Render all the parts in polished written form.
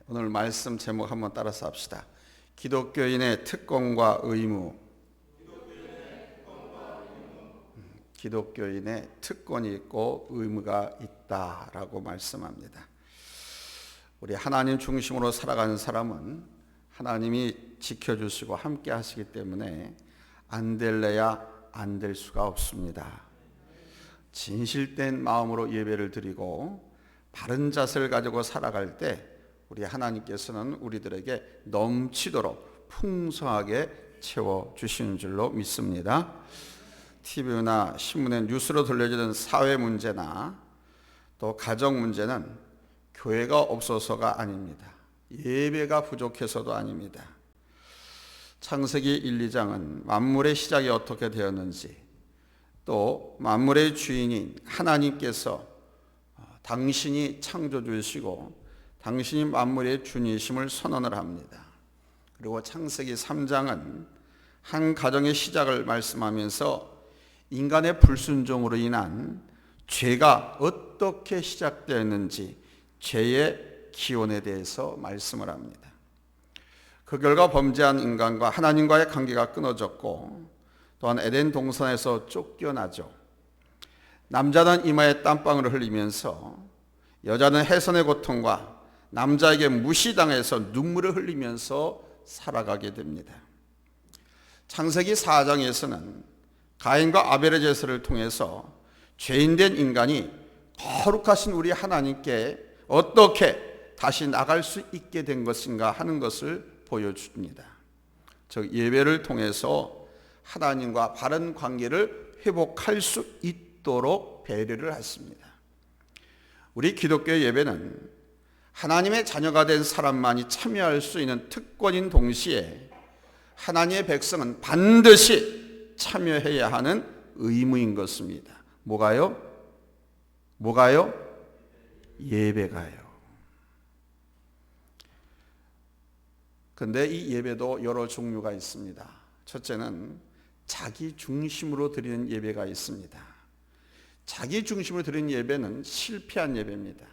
오늘 말씀 제목 한번 따라서 합시다. 기독교인의 특권과 의무. 기독교인의 특권이 있고 의무가 있다라고 말씀합니다. 우리 하나님 중심으로 살아가는 사람은 하나님이 지켜주시고 함께 하시기 때문에 안 될래야 안 될 수가 없습니다. 진실된 마음으로 예배를 드리고 바른 자세를 가지고 살아갈 때 우리 하나님께서는 우리들에게 넘치도록 풍성하게 채워주시는 줄로 믿습니다. TV나 신문에 뉴스로 들려지는 사회 문제나 또 가정 문제는 교회가 없어서가 아닙니다. 예배가 부족해서도 아닙니다. 창세기 1, 2장은 만물의 시작이 어떻게 되었는지, 또 만물의 주인인 하나님께서 당신이 창조주이시고 당신이 만물의 주님이심을 선언을 합니다. 그리고 창세기 3장은 한 가정의 시작을 말씀하면서 인간의 불순종으로 인한 죄가 어떻게 시작되었는지 죄의 기원에 대해서 말씀을 합니다. 그 결과 범죄한 인간과 하나님과의 관계가 끊어졌고 또한 에덴 동산에서 쫓겨나죠. 남자는 이마에 땀방울을 흘리면서 여자는 해선의 고통과 남자에게 무시당해서 눈물을 흘리면서 살아가게 됩니다. 창세기 4장에서는 가인과 아벨의 제사를 통해서 죄인된 인간이 거룩하신 우리 하나님께 어떻게 다시 나갈 수 있게 된 것인가 하는 것을 보여줍니다. 즉 예배를 통해서 하나님과 바른 관계를 회복할 수 있도록 배려를 했습니다. 우리 기독교 예배는 하나님의 자녀가 된 사람만이 참여할 수 있는 특권인 동시에 하나님의 백성은 반드시 참여해야 하는 의무인 것입니다. 뭐가요? 예배가요. 그런데 이 예배도 여러 종류가 있습니다. 첫째는 자기 중심으로 드리는 예배가 있습니다. 자기 중심으로 드리는 예배는 실패한 예배입니다.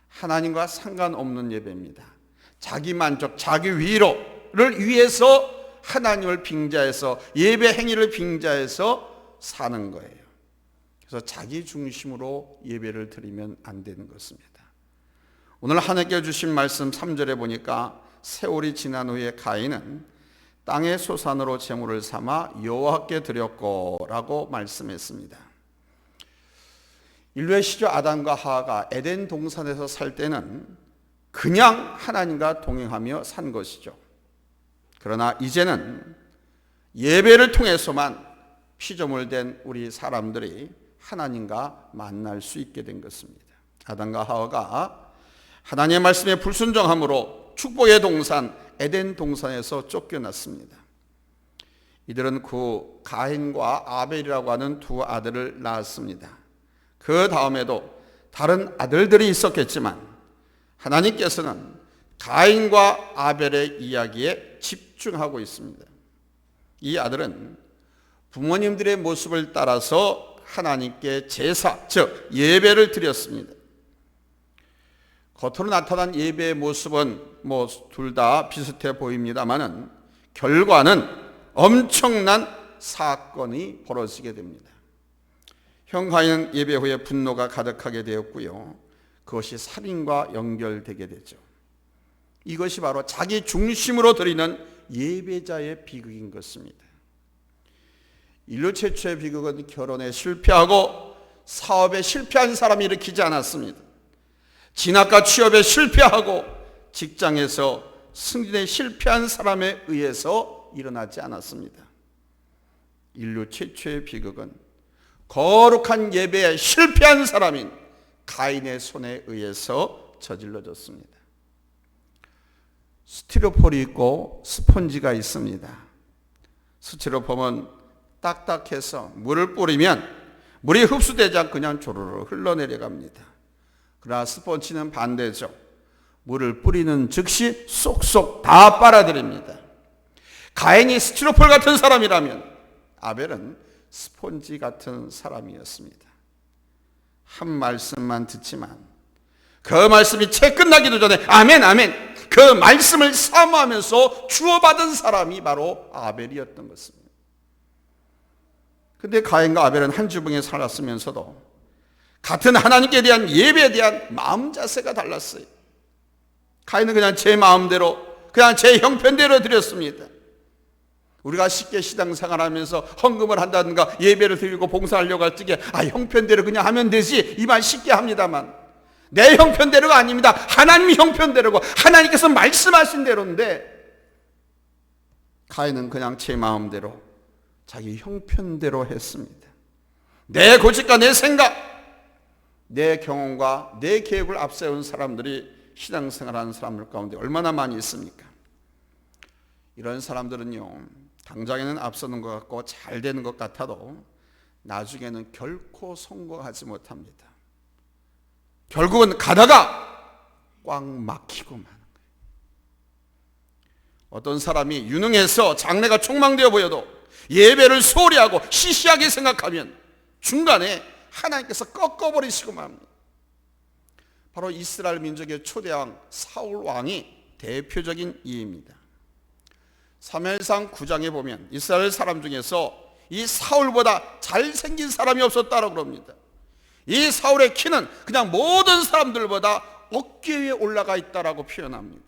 하나님과 상관없는 예배입니다. 자기 만족, 자기 위로를 위해서 하나님을 빙자해서 예배 행위를 빙자해서 사는 거예요. 그래서 자기 중심으로 예배를 드리면 안 되는 것입니다. 오늘 하나님께 주신 말씀 3절에 보니까 세월이 지난 후에 가인은 땅의 소산으로 제물을 삼아 여호와께 드렸고라고 말씀했습니다. 인류의 시조 아담과 하와가 에덴 동산에서 살 때는 그냥 하나님과 동행하며 산 것이죠. 그러나 이제는 예배를 통해서만 피조물된 우리 사람들이 하나님과 만날 수 있게 된 것입니다. 아담과 하와가 하나님의 말씀에 불순종함으로 축복의 동산 에덴 동산에서 쫓겨났습니다. 이들은 그 가인과 아벨이라고 하는 두 아들을 낳았습니다. 그 다음에도 다른 아들들이 있었겠지만 하나님께서는 가인과 아벨의 이야기에 집중하고 있습니다. 이 아들은 부모님들의 모습을 따라서 하나님께 제사, 즉 예배를 드렸습니다. 겉으로 나타난 예배의 모습은 둘 다 비슷해 보입니다만은 결과는 엄청난 사건이 벌어지게 됩니다. 형 가인은 예배 후에 분노가 가득하게 되었고요. 그것이 살인과 연결되게 되죠. 이것이 바로 자기 중심으로 드리는 예배자의 비극인 것입니다. 인류 최초의 비극은 결혼에 실패하고 사업에 실패한 사람이 일으키지 않았습니다. 진학과 취업에 실패하고 직장에서 승진에 실패한 사람에 의해서 일어나지 않았습니다. 인류 최초의 비극은 거룩한 예배에 실패한 사람인 가인의 손에 의해서 저질러졌습니다. 스티로폼이 있고 스펀지가 있습니다. 스티로폼은 딱딱해서 물을 뿌리면 물이 흡수되지 않고 그냥 조르르 흘러내려갑니다. 그러나 스펀지는 반대죠. 물을 뿌리는 즉시 쏙쏙 다 빨아들입니다. 가인이 스티로폼 같은 사람이라면 아벨은 스폰지 같은 사람이었습니다. 한 말씀만 듣지만 그 말씀이 채 끝나기도 전에 아멘 아멘 그 말씀을 사모하면서 주어받은 사람이 바로 아벨이었던 것입니다. 근데 가인과 아벨은 한 지붕에 살았으면서도 같은 하나님께 대한 예배에 대한 마음 자세가 달랐어요. 가인은 그냥 제 마음대로, 그냥 제 형편대로 드렸습니다. 우리가 쉽게 신앙생활하면서 헌금을 한다든가 예배를 드리고 봉사하려고 할 적에 형편대로 그냥 하면 되지, 이 말 쉽게 합니다만 내 형편대로가 아닙니다. 하나님 형편대로고 하나님께서 말씀하신 대로인데, 가인은 그냥 제 마음대로 자기 형편대로 했습니다. 내 고집과 내 생각, 내 경험과 내 계획을 앞세운 사람들이 신앙생활하는 사람들 가운데 얼마나 많이 있습니까? 이런 사람들은요, 당장에는 앞서는 것 같고 잘 되는 것 같아도 나중에는 결코 성공하지 못합니다. 결국은 가다가 꽉 막히고 마는 거예요. 어떤 사람이 유능해서 장래가 촉망되어 보여도 예배를 소홀히 하고 시시하게 생각하면 중간에 하나님께서 꺾어버리시고 맙니다. 바로 이스라엘 민족의 초대왕 사울 왕이 대표적인 예입니다. 사무엘상 9장에 보면 이스라엘 사람 중에서 이 사울보다 잘생긴 사람이 없었다고 그럽니다. 이 사울의 키는 그냥 모든 사람들보다 어깨 위에 올라가 있다라고 표현합니다.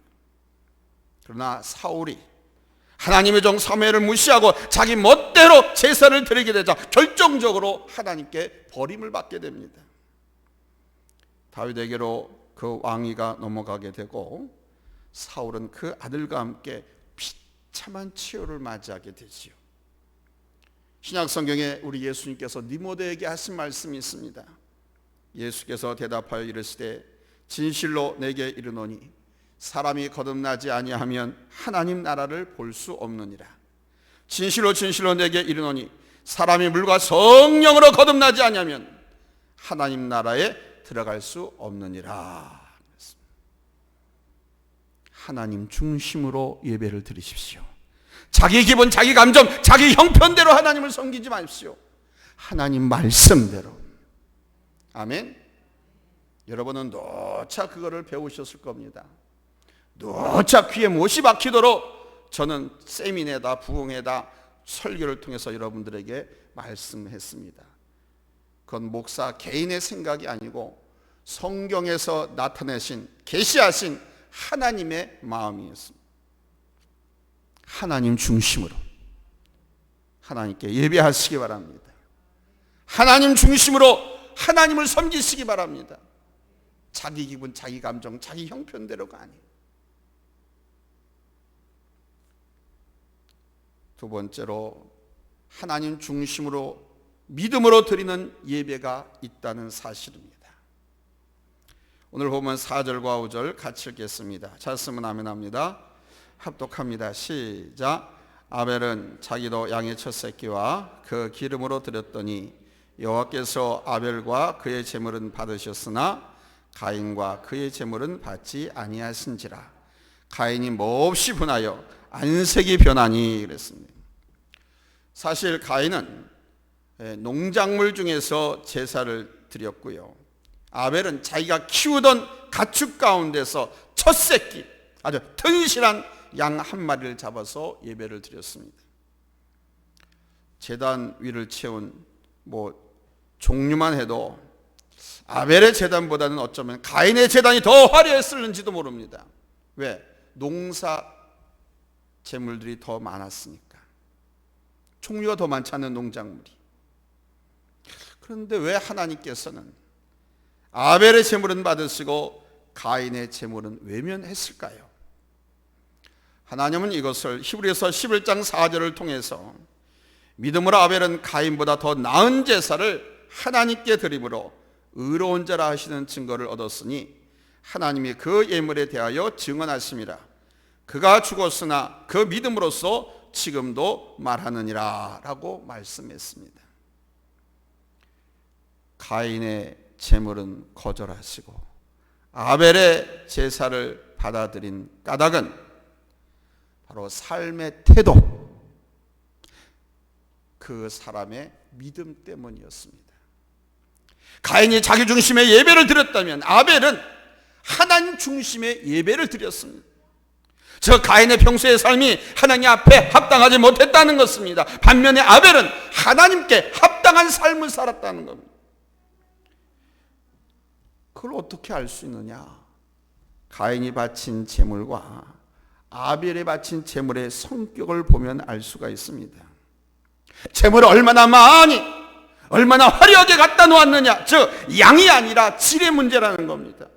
그러나 사울이 하나님의 종 사무엘을 무시하고 자기 멋대로 제사를 드리게 되자 결정적으로 하나님께 버림을 받게 됩니다. 다윗에게로 그 왕위가 넘어가게 되고 사울은 그 아들과 함께 비참한 치욕을 맞이하게 되지요. 신약 성경에 우리 예수님께서 니모데에게 하신 말씀이 있습니다. 예수께서 대답하여 이르시되 진실로 내게 이르노니 사람이 거듭나지 아니하면 하나님 나라를 볼 수 없느니라. 진실로 진실로 내게 이르노니 사람이 물과 성령으로 거듭나지 아니하면 하나님 나라에 들어갈 수 없느니라. 하나님 중심으로 예배를 드리십시오. 자기 기분, 자기 감정, 자기 형편대로 하나님을 섬기지 마십시오. 하나님 말씀대로. 아멘. 여러분은 누차 그거를 배우셨을 겁니다. 누차 귀에 못이 박히도록 저는 세미네다 부흥회다 설교를 통해서 여러분들에게 말씀했습니다. 그건 목사 개인의 생각이 아니고 성경에서 나타내신 계시하신 하나님의 마음이었습니다. 하나님 중심으로 하나님께 예배하시기 바랍니다. 하나님 중심으로 하나님을 섬기시기 바랍니다. 자기 기분, 자기 감정, 자기 형편대로가 아니에요. 두 번째로 하나님 중심으로 믿음으로 드리는 예배가 있다는 사실입니다. 오늘 보면 4절과 5절 같이 읽겠습니다. 잘 쓰면 아멘 합니다. 합독합니다. 시작. 아벨은 자기도 양의 첫 새끼와 그 기름으로 드렸더니 여호와께서 아벨과 그의 제물은 받으셨으나 가인과 그의 제물은 받지 아니하신지라. 가인이 몹시 분하여 안색이 변하니 그랬습니다. 사실 가인은 농작물 중에서 제사를 드렸고요. 아벨은 자기가 키우던 가축 가운데서 첫 새끼, 아주 튼실한 양 한 마리를 잡아서 예배를 드렸습니다. 제단 위를 채운 종류만 해도 아벨의 제단보다는 어쩌면 가인의 제단이 더 화려했을는지도 모릅니다. 왜? 농사 재물들이 더 많았으니까. 종류가 더 많지 않은 농작물이. 그런데 왜 하나님께서는 아벨의 제물은 받으시고 가인의 제물은 외면했을까요? 하나님은 이것을 히브리서 11장 4절을 통해서 믿음으로 아벨은 가인보다 더 나은 제사를 하나님께 드림으로 의로운 자라 하시는 증거를 얻었으니 하나님이 그 예물에 대하여 증언하심이라. 그가 죽었으나 그 믿음으로써 지금도 말하느니라 라고 말씀했습니다. 가인의 제물은 거절하시고 아벨의 제사를 받아들인 까닭은 바로 삶의 태도, 그 사람의 믿음 때문이었습니다. 가인이 자기 중심의 예배를 드렸다면 아벨은 하나님 중심의 예배를 드렸습니다. 저 가인의 평소의 삶이 하나님 앞에 합당하지 못했다는 것입니다. 반면에 아벨은 하나님께 합당한 삶을 살았다는 겁니다. 그걸 어떻게 알 수 있느냐? 가인이 바친 제물과 아벨이 바친 제물의 성격을 보면 알 수가 있습니다. 제물을 얼마나 많이, 얼마나 화려하게 갖다 놓았느냐, 즉 양이 아니라 질의 문제라는 겁니다.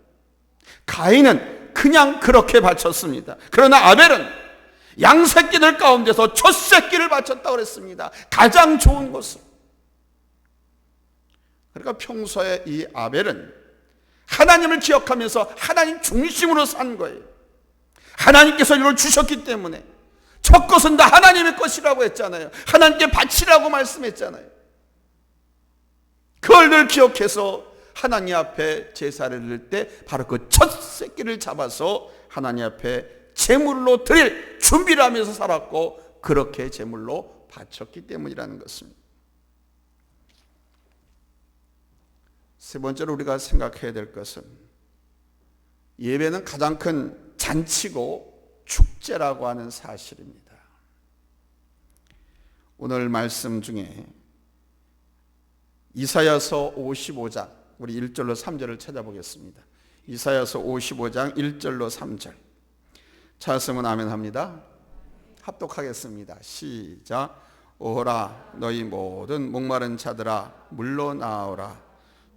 가인은 그냥 그렇게 바쳤습니다. 그러나 아벨은 양새끼들 가운데서 첫 새끼를 바쳤다고 그랬습니다. 가장 좋은 것을. 그러니까 평소에 이 아벨은 하나님을 기억하면서 하나님 중심으로 산 거예요. 하나님께서 이걸 주셨기 때문에 첫 것은 다 하나님의 것이라고 했잖아요. 하나님께 바치라고 말씀했잖아요. 그걸 늘 기억해서 하나님 앞에 제사를 드릴 때 바로 그 첫 새끼를 잡아서 하나님 앞에 제물로 드릴 준비를 하면서 살았고, 그렇게 제물로 바쳤기 때문이라는 것입니다. 세 번째로 우리가 생각해야 될 것은, 예배는 가장 큰 잔치고 축제라고 하는 사실입니다. 오늘 말씀 중에 이사야서 55장 우리 1절로 3절을 찾아보겠습니다. 이사야서 55장 1절로 3절 찾았으면 아멘 합니다. 합독하겠습니다. 시작. 오라 너희 모든 목마른 자들아 물로 나오라.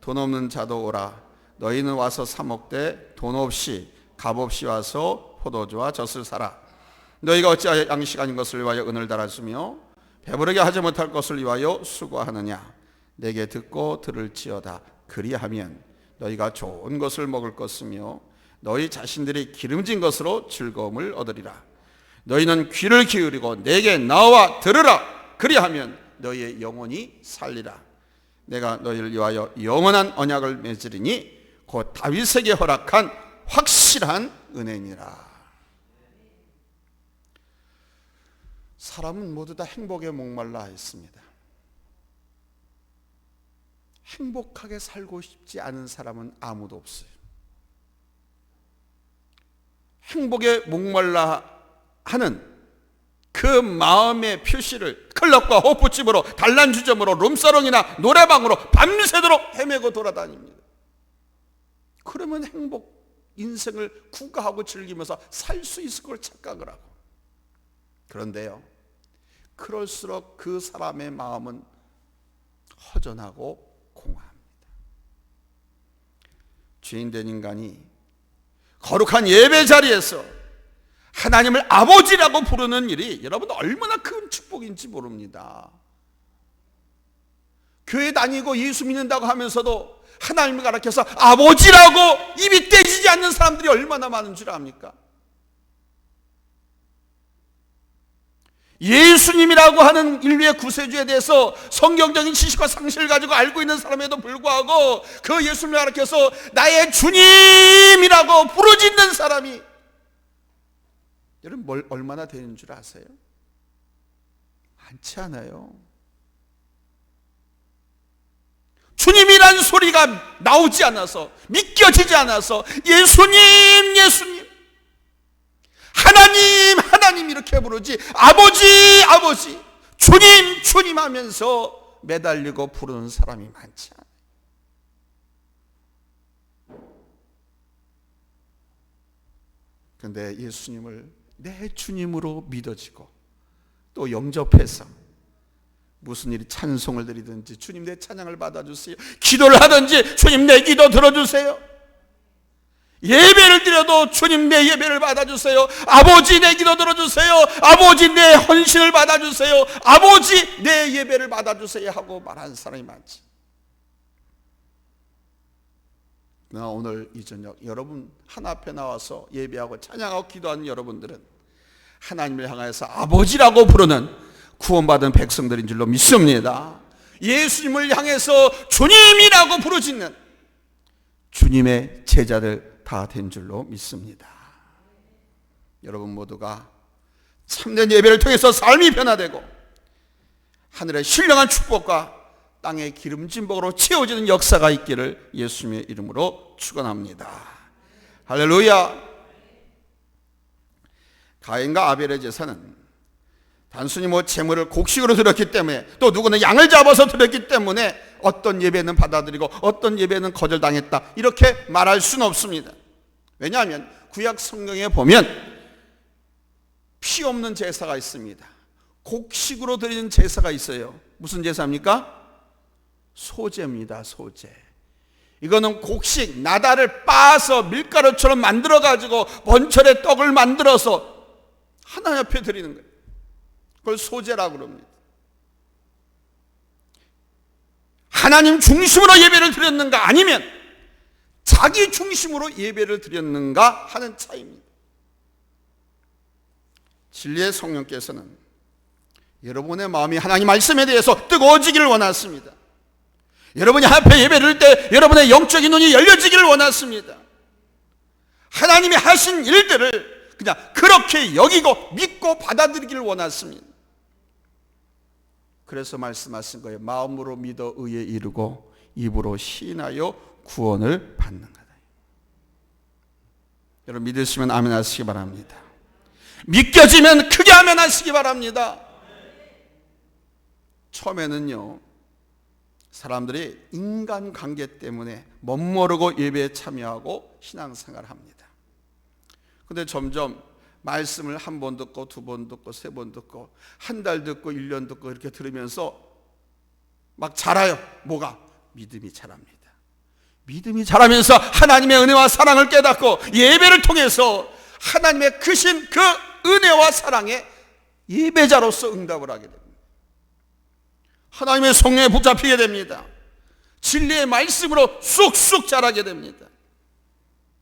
돈 없는 자도 오라. 너희는 와서 사 먹되 돈 없이 값 없이 와서 포도주와 젖을 사라. 너희가 어찌하여 양식 아닌 것을 위하여 은을 달아주며 배부르게 하지 못할 것을 위하여 수고하느냐. 내게 듣고 들을지어다. 그리하면 너희가 좋은 것을 먹을 것이며 너희 자신들이 기름진 것으로 즐거움을 얻으리라. 너희는 귀를 기울이고 내게 나와 들으라. 그리하면 너희의 영혼이 살리라. 내가 너희를 위하여 영원한 언약을 맺으리니 곧 다윗에게 허락한 확실한 은혜니라. 사람은 모두 다 행복에 목말라 했습니다. 행복하게 살고 싶지 않은 사람은 아무도 없어요. 행복에 목말라 하는 그 마음의 표시를 클럽과 호프집으로, 단란주점으로, 룸사롱이나 노래방으로 밤새도록 헤매고 돌아다닙니다. 그러면 행복, 인생을 구가하고 즐기면서 살 수 있을 걸 착각을 하고. 그런데요, 그럴수록 그 사람의 마음은 허전하고 공허합니다. 죄인된 인간이 거룩한 예배 자리에서 하나님을 아버지라고 부르는 일이 여러분 얼마나 큰 축복인지 모릅니다. 교회 다니고 예수 믿는다고 하면서도 하나님을 가르쳐서 아버지라고 입이 떼지지 않는 사람들이 얼마나 많은 줄 압니까? 예수님이라고 하는 인류의 구세주에 대해서 성경적인 지식과 상식을 가지고 알고 있는 사람에도 불구하고 그 예수님을 가르쳐서 나의 주님이라고 부르짖는 사람이 여러분 얼마나 되는 줄 아세요? 많지 않아요. 주님이란 소리가 나오지 않아서, 믿겨지지 않아서 예수님, 예수님, 하나님, 하나님 이렇게 부르지 아버지, 아버지, 주님, 주님 하면서 매달리고 부르는 사람이 많지 않아요. 그런데 예수님을 내 주님으로 믿어지고 또 영접해서 무슨 일이 찬송을 드리든지 주님 내 찬양을 받아주세요, 기도를 하든지 주님 내 기도 들어주세요, 예배를 드려도 주님 내 예배를 받아주세요, 아버지 내 기도 들어주세요, 아버지 내 헌신을 받아주세요, 아버지 내 예배를 받아주세요 하고 말하는 사람이 많지. 나 오늘 이 저녁 여러분 하나 앞에 나와서 예배하고 찬양하고 기도하는 여러분들은 하나님을 향해서 아버지라고 부르는 구원받은 백성들인 줄로 믿습니다. 예수님을 향해서 주님이라고 부르짖는 주님의 제자들 다 된 줄로 믿습니다. 여러분 모두가 참된 예배를 통해서 삶이 변화되고 하늘의 신령한 축복과 땅의 기름진 복으로 채워지는 역사가 있기를 예수님의 이름으로 축원합니다. 할렐루야. 가인과 아벨의 제사는 단순히 제물을 곡식으로 드렸기 때문에, 또 누구는 양을 잡아서 드렸기 때문에 어떤 예배는 받아들이고 어떤 예배는 거절당했다, 이렇게 말할 수는 없습니다. 왜냐하면 구약 성경에 보면 피 없는 제사가 있습니다. 곡식으로 드리는 제사가 있어요. 무슨 제사입니까? 소제입니다. 소제. 이거는 곡식, 나달을 빻아서 밀가루처럼 만들어가지고 번철의 떡을 만들어서 하나님 앞에 드리는 거예요. 그걸 소제라고 그럽니다. 하나님 중심으로 예배를 드렸는가, 아니면 자기 중심으로 예배를 드렸는가 하는 차이입니다. 진리의 성령께서는 여러분의 마음이 하나님 말씀에 대해서 뜨거워지기를 원하십니다. 여러분이 앞에 예배를 드릴 때 여러분의 영적인 눈이 열려지기를 원하십니다. 하나님이 하신 일들을 그냥 그렇게 여기고 믿고 받아들이기를 원하십니다. 그래서 말씀하신 거예요. 마음으로 믿어 의에 이르고 입으로 시인하여 구원을 받는 거다. 여러분 믿으시면 아멘 하시기 바랍니다. 믿겨지면 크게 아멘 하시기 바랍니다. 처음에는요, 사람들이 인간관계 때문에 멋모르고 예배에 참여하고 신앙생활을 합니다. 그런데 점점 말씀을 한 번 듣고 두 번 듣고 세 번 듣고 한 달 듣고 1년 듣고 이렇게 들으면서 막 자라요. 뭐가? 믿음이 자랍니다. 믿음이 자라면서 하나님의 은혜와 사랑을 깨닫고 예배를 통해서 하나님의 크신 그 은혜와 사랑에 예배자로서 응답을 하게 됩니다. 하나님의 성령에 붙잡히게 됩니다. 진리의 말씀으로 쑥쑥 자라게 됩니다.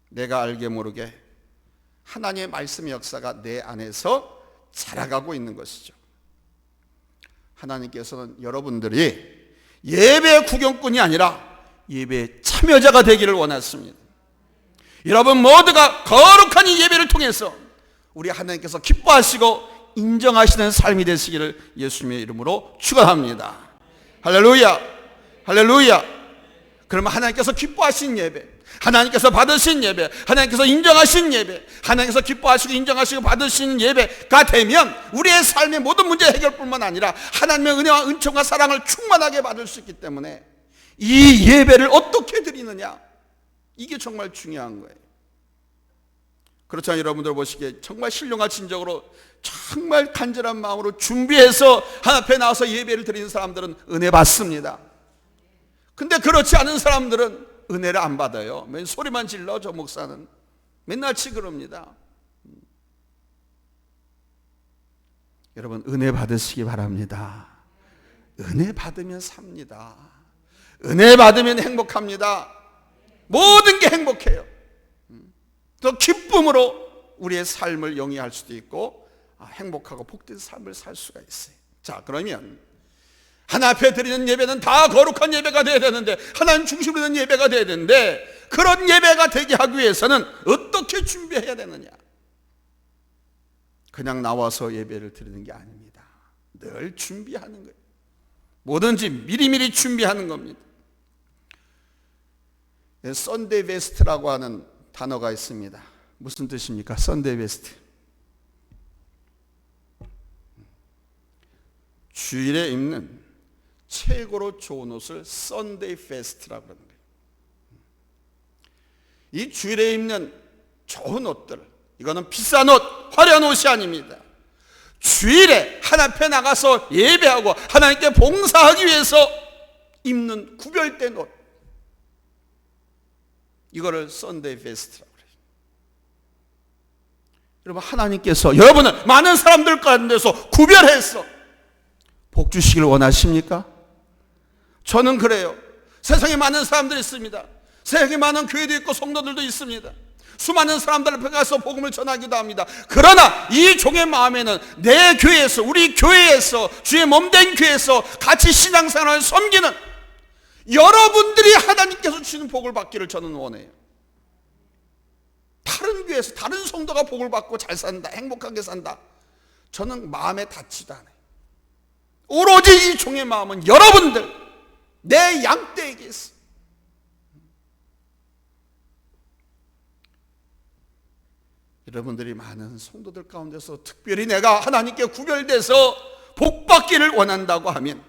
내가 알게 모르게 하나님의 말씀의 역사가 내 안에서 자라가고 있는 것이죠. 하나님께서는 여러분들이 예배 구경꾼이 아니라 예배 참여자가 되기를 원하십니다. 여러분 모두가 거룩한 이 예배를 통해서 우리 하나님께서 기뻐하시고 인정하시는 삶이 되시기를 예수님의 이름으로 축원합니다. 할렐루야, 할렐루야. 그러면 하나님께서 기뻐하신 예배, 하나님께서 받으신 예배, 하나님께서 인정하신 예배, 하나님께서 기뻐하시고 인정하시고 받으시는 예배가 되면 우리의 삶의 모든 문제 해결뿐만 아니라 하나님의 은혜와 은총과 사랑을 충만하게 받을 수 있기 때문에 이 예배를 어떻게 드리느냐, 이게 정말 중요한 거예요. 그렇잖아요. 여러분들 보시기에 정말 신령한 진정으로 정말 간절한 마음으로 준비해서 하나님 앞에 나와서 예배를 드리는 사람들은 은혜 받습니다. 근데 그렇지 않은 사람들은 은혜를 안 받아요. 맨 소리만 질러. 저 목사는 맨날 그럽니다. 여러분 은혜 받으시기 바랍니다. 은혜 받으면 삽니다. 은혜 받으면 행복합니다. 모든 게 행복해요. 또 기쁨으로 우리의 삶을 영위할 수도 있고 행복하고 복된 삶을 살 수가 있어요. 자, 그러면 하나님 앞에 드리는 예배는 다 거룩한 예배가 되어야 되는데, 하나님 중심으로 되는 예배가 되어야 되는데, 그런 예배가 되게 하기 위해서는 어떻게 준비해야 되느냐? 그냥 나와서 예배를 드리는 게 아닙니다. 늘 준비하는 거예요. 뭐든지 미리미리 준비하는 겁니다. 썬데이 베스트라고 하는 단어가 있습니다. 무슨 뜻입니까? 썬데이 베스트. 주일에 입는 최고로 좋은 옷을 썬데이 베스트라고 하는 거예요. 이 주일에 입는 좋은 옷들, 이거는 비싼 옷, 화려한 옷이 아닙니다. 주일에 하나님 앞에 나가서 예배하고 하나님께 봉사하기 위해서 입는 구별된 옷, 이거를 썬데이 베스트라고 그래요. 여러분 하나님께서 여러분을 많은 사람들 가운데서 구별해서 복 주시길 원하십니까? 저는 그래요. 세상에 많은 사람들이 있습니다. 세상에 많은 교회도 있고 성도들도 있습니다. 수많은 사람들 앞에 가서 복음을 전하기도 합니다. 그러나 이 종의 마음에는 내 교회에서, 우리 교회에서, 주의 몸된 교회에서 같이 신앙생활을 섬기는 여러분들이 하나님께서 주시는 복을 받기를 저는 원해요. 다른 교회에서 다른 성도가 복을 받고 잘 산다, 행복하게 산다, 저는 마음에 닿지도 않아요. 오로지 이 종의 마음은 여러분들, 내 양떼에게 있어. 여러분들이 많은 성도들 가운데서 특별히 내가 하나님께 구별돼서 복받기를 원한다고 하면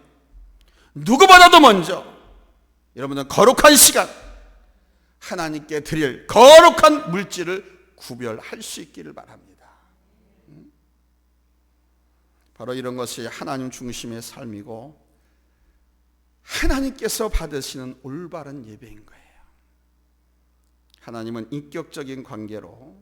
누구보다도 먼저 여러분은 거룩한 시간, 하나님께 드릴 거룩한 물질을 구별할 수 있기를 바랍니다. 바로 이런 것이 하나님 중심의 삶이고 하나님께서 받으시는 올바른 예배인 거예요. 하나님은 인격적인 관계로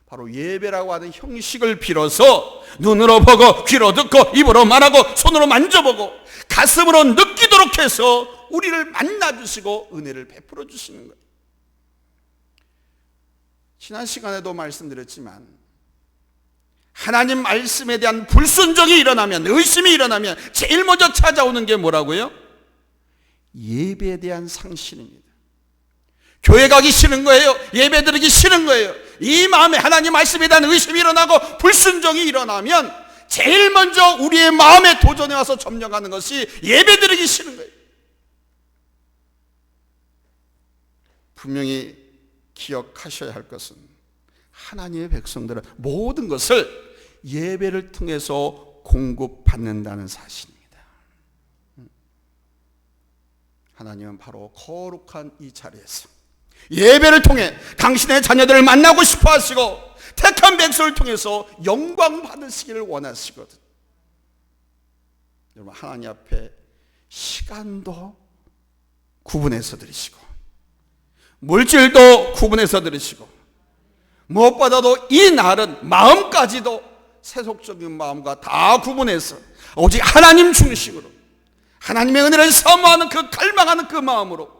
바로 예배라고 하는 형식을 빌어서 눈으로 보고 귀로 듣고 입으로 말하고 손으로 만져보고 가슴으로 느끼도록 해서 우리를 만나주시고 은혜를 베풀어 주시는 거예요. 지난 시간에도 말씀드렸지만 하나님 말씀에 대한 불순종이 일어나면, 의심이 일어나면 제일 먼저 찾아오는 게 뭐라고요? 예배에 대한 상실입니다. 교회 가기 싫은 거예요. 예배 드리기 싫은 거예요. 이 마음에 하나님 말씀에 대한 의심이 일어나고 불순종이 일어나면 제일 먼저 우리의 마음에 도전해 와서 점령하는 것이 예배 드리기 싫은 거예요. 분명히 기억하셔야 할 것은 하나님의 백성들은 모든 것을 예배를 통해서 공급받는다는 사실입니다. 하나님은 바로 거룩한 이 자리에서 예배를 통해 당신의 자녀들을 만나고 싶어 하시고 택한 백성을 통해서 영광 받으시기를 원하시거든. 여러분, 하나님 앞에 시간도 구분해서 드리시고 물질도 구분해서 드리시고 무엇보다도 이 날은 마음까지도 세속적인 마음과 다 구분해서 오직 하나님 중심으로 하나님의 은혜를 사모하는 그 갈망하는 그 마음으로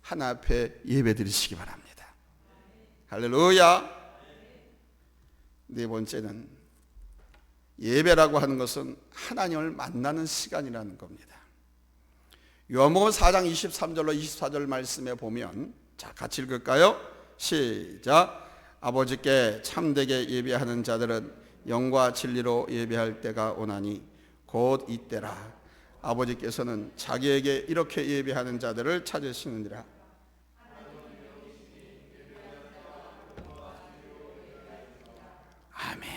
하나님 앞에 예배 드리시기 바랍니다. 할렐루야. 네 번째는 예배라고 하는 것은 하나님을 만나는 시간이라는 겁니다. 요한복음 4장 23절로 24절 말씀에 보면, 자, 같이 읽을까요? 시작. 아버지께 참되게 예배하는 자들은 영과 진리로 예배할 때가 오나니 곧 이때라. 아버지께서는 자기에게 이렇게 예배하는 자들을 찾으시느니라. 아멘.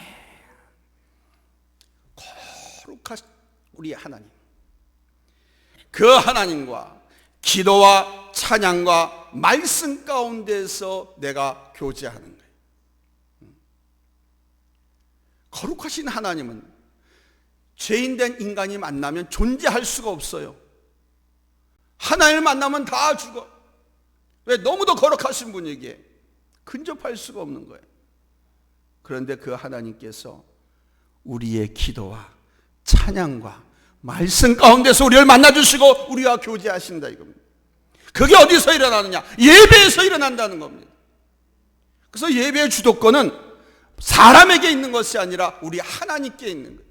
거룩하신 우리 하나님, 그 하나님과 기도와 찬양과 말씀 가운데서 내가 교제하는 거예요. 거룩하신 하나님은 죄인된 인간이 만나면 존재할 수가 없어요. 하나님을 만나면 다 죽어. 왜? 너무도 거룩하신 분이기에 근접할 수가 없는 거예요. 그런데 그 하나님께서 우리의 기도와 찬양과 말씀 가운데서 우리를 만나주시고 우리와 교제하신다 이겁니다. 그게 어디서 일어나느냐? 예배에서 일어난다는 겁니다. 그래서 예배의 주도권은 사람에게 있는 것이 아니라 우리 하나님께 있는 거예요.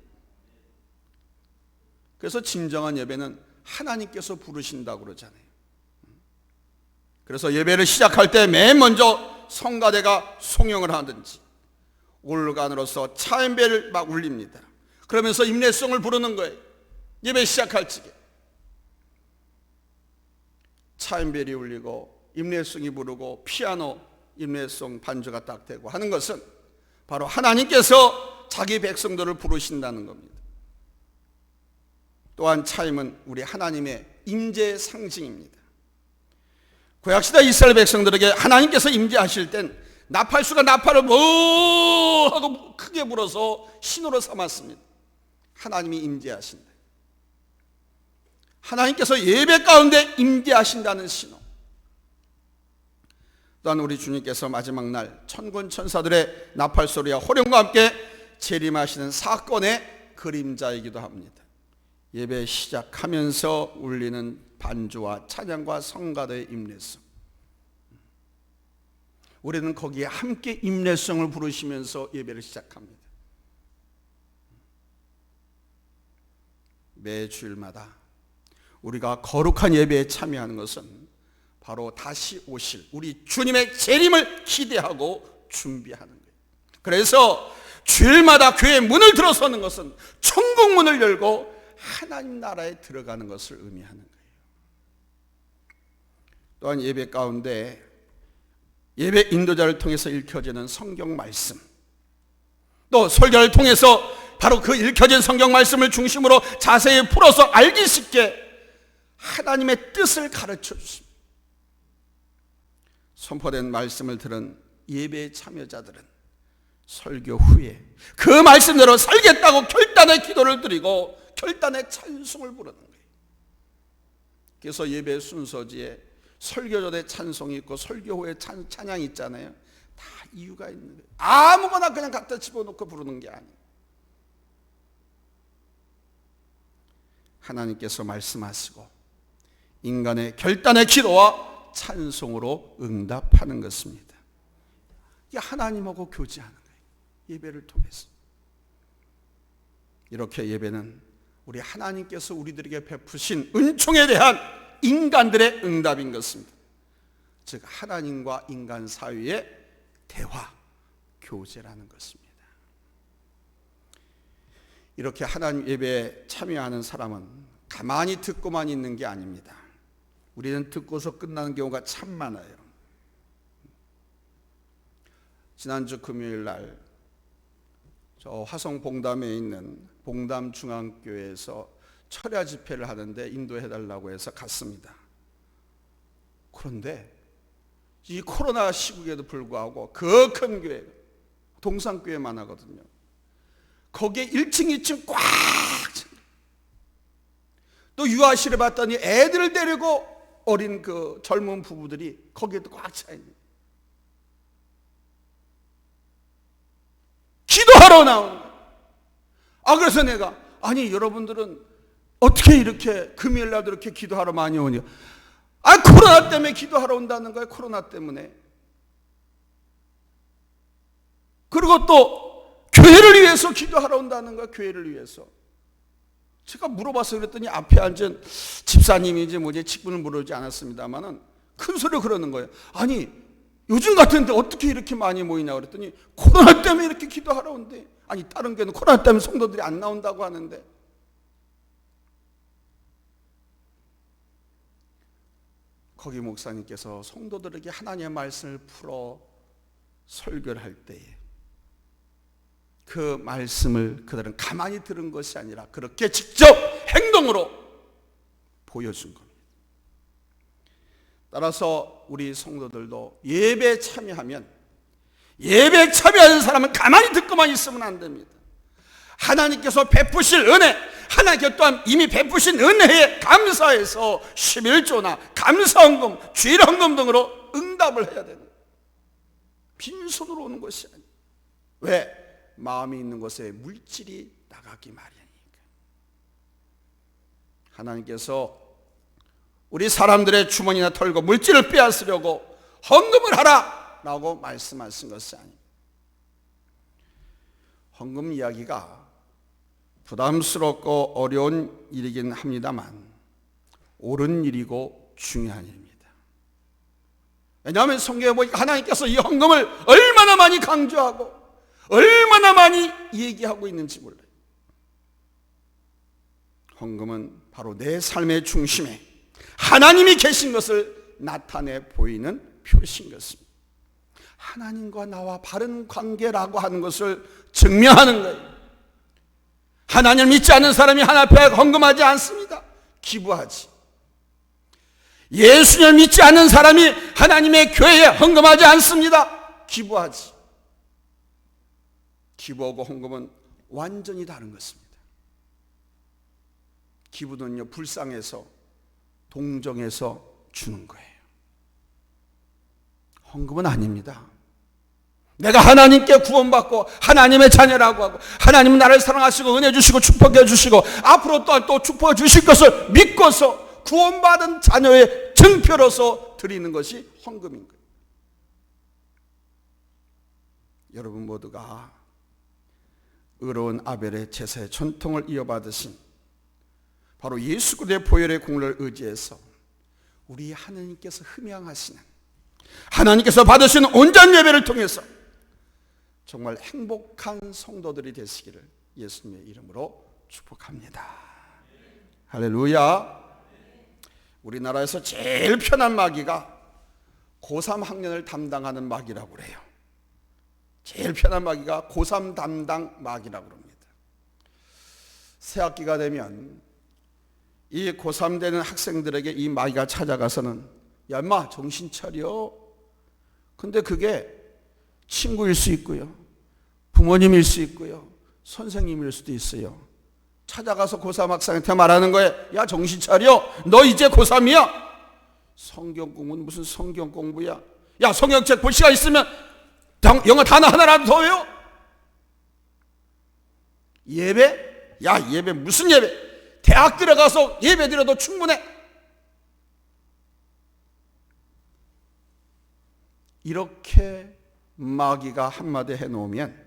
그래서 진정한 예배는 하나님께서 부르신다고 그러잖아요. 그래서 예배를 시작할 때 맨 먼저 성가대가 송영을 하든지 올간으로서 차임벨을 막 울립니다. 그러면서 임례송을 부르는 거예요. 예배 시작할 적에 차임벨이 울리고 임례송이 부르고 피아노 임례송 반주가 딱 되고 하는 것은 바로 하나님께서 자기 백성들을 부르신다는 겁니다. 또한 차임은 우리 하나님의 임재의 상징입니다. 구약시대 이스라엘 백성들에게 하나님께서 임재하실 땐 나팔수가 나팔을 뭐 하고 크게 불어서 신호로 삼았습니다. 하나님이 임재하신다. 하나님께서 예배 가운데 임재하신다는 신호. 또한 우리 주님께서 마지막 날 천군 천사들의 나팔소리와 호령과 함께 재림하시는 사건의 그림자이기도 합니다. 예배 시작하면서 울리는 반주와 찬양과 성가대의 임례성, 우리는 거기에 함께 임례성을 부르시면서 예배를 시작합니다. 매 주일마다 우리가 거룩한 예배에 참여하는 것은 바로 다시 오실 우리 주님의 재림을 기대하고 준비하는 거예요. 그래서 주일마다 교회 문을 들어서는 것은 천국 문을 열고 하나님 나라에 들어가는 것을 의미하는 거예요. 또한 예배 가운데 예배 인도자를 통해서 읽혀지는 성경 말씀, 또 설교를 통해서 바로 그 읽혀진 성경 말씀을 중심으로 자세히 풀어서 알기 쉽게 하나님의 뜻을 가르쳐 주십니다. 선포된 말씀을 들은 예배의 참여자들은 설교 후에 그 말씀대로 살겠다고 결단의 기도를 드리고 결단의 찬송을 부르는 거예요. 그래서 예배 순서지에 설교 전에 찬송이 있고 설교 후에 찬양이 있잖아요. 다 이유가 있는 거예요. 아무거나 그냥 갖다 집어넣고 부르는 게 아니에요. 하나님께서 말씀하시고 인간의 결단의 기도와 찬송으로 응답하는 것입니다. 이게 하나님하고 교제하는 거예요. 예배를 통해서. 이렇게 예배는 우리 하나님께서 우리들에게 베푸신 은총에 대한 인간들의 응답인 것입니다. 즉 하나님과 인간 사이의 대화, 교제라는 것입니다. 이렇게 하나님 예배에 참여하는 사람은 가만히 듣고만 있는 게 아닙니다. 우리는 듣고서 끝나는 경우가 참 많아요. 지난주 금요일 날 저 화성 봉담에 있는 봉담중앙교회에서 철야 집회를 하는데 인도해달라고 해서 갔습니다. 그런데 이 코로나 시국에도 불구하고 그 큰 교회, 동산교회만 하거든요. 거기에 1층, 2층 꽉 차. 또 유아실에 봤더니 애들을 데리고 어린 그 젊은 부부들이 거기에도 꽉 차 있는. 기도하러 나오는 거예요. 그래서 내가 아니 여러분들은 어떻게 이렇게 금요일 날도 이렇게 기도하러 많이 오냐? 코로나 때문에 기도하러 온다는 거예요. 코로나 때문에. 그리고 또 교회를 위해서 기도하러 온다는 거예요. 교회를 위해서. 제가 물어봐서 그랬더니 앞에 앉은 집사님인지 뭐지 직분을 물어보지 않았습니다만은 큰 소리로 그러는 거예요. 아니 요즘 같은데 어떻게 이렇게 많이 모이냐 그랬더니 코로나 때문에 이렇게 기도하러 온대. 아니 다른 교회는 코로나 때문에 성도들이 안 나온다고 하는데. 거기 목사님께서 성도들에게 하나님의 말씀을 풀어 설교를 할 때에 그 말씀을 그들은 가만히 들은 것이 아니라 그렇게 직접 행동으로 보여준 겁니다. 따라서 우리 성도들도 예배에 참여하면 예배에 참여하는 사람은 가만히 듣고만 있으면 안 됩니다. 하나님께서 베푸실 은혜, 하나님께서 또한 이미 베푸신 은혜에 감사해서 11조나 감사헌금, 주일헌금 등으로 응답을 해야 되는 거예요. 빈손으로 오는 것이 아니에요. 왜? 마음이 있는 곳에 물질이 나가기 마련이니까. 하나님께서 우리 사람들의 주머니나 털고 물질을 빼앗으려고 헌금을 하라 라고 말씀하신 것이 아닙니다. 헌금 이야기가 부담스럽고 어려운 일이긴 합니다만 옳은 일이고 중요한 일입니다. 왜냐하면 성경에 보니까 하나님께서 이 헌금을 얼마나 많이 강조하고 얼마나 많이 얘기하고 있는지 몰라요. 헌금은 바로 내 삶의 중심에 하나님이 계신 것을 나타내 보이는 표시인 것입니다. 하나님과 나와 바른 관계라고 하는 것을 증명하는 거예요. 하나님을 믿지 않는 사람이 하나님 앞에 헌금하지 않습니다. 기부하지. 예수님을 믿지 않는 사람이 하나님의 교회에 헌금하지 않습니다. 기부하지. 기부하고 헌금은 완전히 다른 것입니다. 기부는요, 불쌍해서 동정해서 주는 거예요. 헌금은 아닙니다. 내가 하나님께 구원받고 하나님의 자녀라고 하고 하나님은 나를 사랑하시고 은혜 주시고 축복해 주시고 앞으로 또한 또 축복해 주실 것을 믿고서 구원받은 자녀의 증표로서 드리는 것이 헌금인 거예요. 여러분 모두가 의로운 아벨의 제사의 전통을 이어받으신 바로 예수 그리스도의 보혈의 공로를 의지해서 우리 하나님께서 흠양하시는 하나님께서 받으시는 온전한 예배를 통해서 정말 행복한 성도들이 되시기를 예수님의 이름으로 축복합니다. 할렐루야. 우리나라에서 제일 편한 마귀가 고3 학년을 담당하는 마귀라고 그래요. 제일 편한 마귀가 고3 담당 마귀라고 합니다. 새 학기가 되면 이 고3 되는 학생들에게 이 마귀가 찾아가서는 야 인마 정신 차려. 근데 그게 친구일 수 있고요, 부모님일 수 있고요, 선생님일 수도 있어요. 찾아가서 고3 학생한테 말하는 거예요. 야 정신 차려, 너 이제 고3이야. 성경 공부는 무슨 성경 공부야. 야 성경책 볼 시간 있으면 영어 단어 하나라도 더 외워. 예배? 야 예배 무슨 예배. 대학 들어가서 예배 드려도 충분해. 이렇게 마귀가 한마디 해놓으면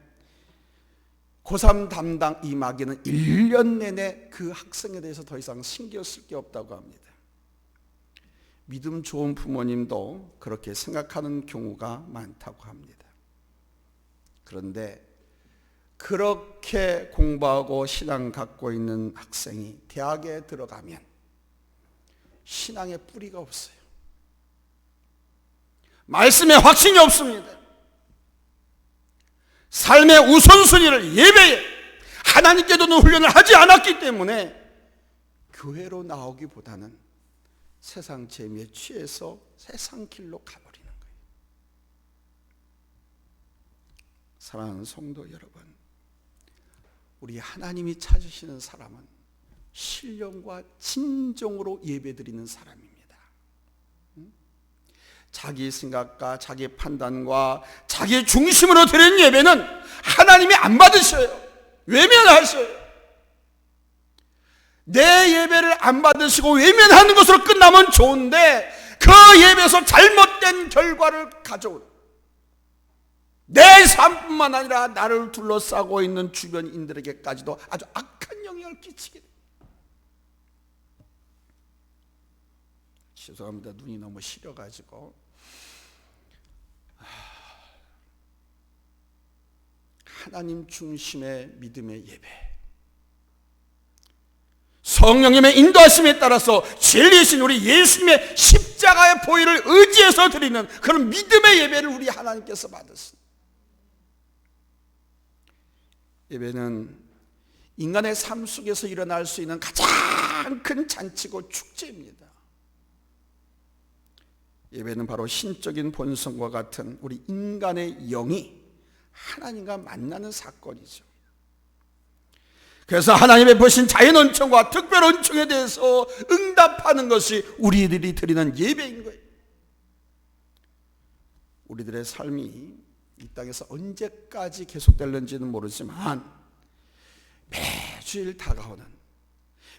고3 담당 이 마귀는 1년 내내 그 학생에 대해서 더 이상 신경 쓸 게 없다고 합니다. 믿음 좋은 부모님도 그렇게 생각하는 경우가 많다고 합니다. 그런데 그렇게 공부하고 신앙 갖고 있는 학생이 대학에 들어가면 신앙의 뿌리가 없어요. 말씀에 확신이 없습니다. 삶의 우선순위를 예배에 하나님께 두는 훈련을 하지 않았기 때문에 교회로 나오기보다는 세상 재미에 취해서 세상 길로 가버리는 거예요. 사랑하는 성도 여러분, 우리 하나님이 찾으시는 사람은 신령과 진정으로 예배드리는 사람입니다. 자기 생각과 자기 판단과 자기 중심으로 드리는 예배는 하나님이 안 받으셔요. 외면하셔요. 내 예배를 안 받으시고 외면하는 것으로 끝나면 좋은데 그 예배에서 잘못된 결과를 가져온 내 삶뿐만 아니라 나를 둘러싸고 있는 주변인들에게까지도 아주 악한 영향을 끼치게 됩니다. 죄송합니다. 눈이 너무 시려가지고. 하나님 중심의 믿음의 예배, 성령님의 인도하심에 따라서 진리이신 우리 예수님의 십자가의 보혈을 의지해서 드리는 그런 믿음의 예배를 우리 하나님께서 받으십니다. 예배는 인간의 삶 속에서 일어날 수 있는 가장 큰 잔치고 축제입니다. 예배는 바로 신적인 본성과 같은 우리 인간의 영이 하나님과 만나는 사건이죠. 그래서 하나님의 보신 자연 은총과 특별 은총에 대해서 응답하는 것이 우리들이 드리는 예배인 거예요. 우리들의 삶이 이 땅에서 언제까지 계속될는지는 모르지만 매주일 다가오는,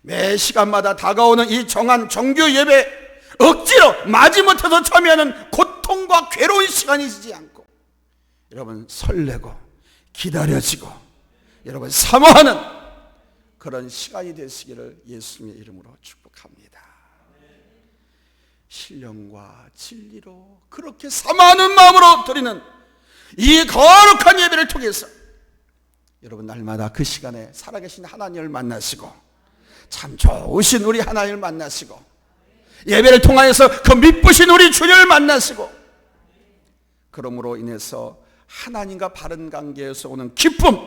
매 시간마다 다가오는 이 정한 정규 예배, 억지로 마지못해서 참여하는 고통과 괴로운 시간이 지지 않고 여러분 설레고 기다려지고 여러분 사모하는 그런 시간이 되시기를 예수님의 이름으로 축복합니다. 신령과 진리로 그렇게 사모하는 마음으로 드리는 이 거룩한 예배를 통해서 여러분 날마다 그 시간에 살아계신 하나님을 만나시고 참 좋으신 우리 하나님을 만나시고 예배를 통하여서 그 미쁘신 우리 주님을 만나시고 그러므로 인해서 하나님과 바른 관계에서 오는 기쁨,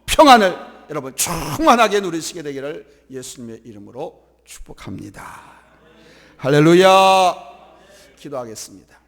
평안을 여러분 충만하게 누리시게 되기를 예수님의 이름으로 축복합니다. 할렐루야. 기도하겠습니다.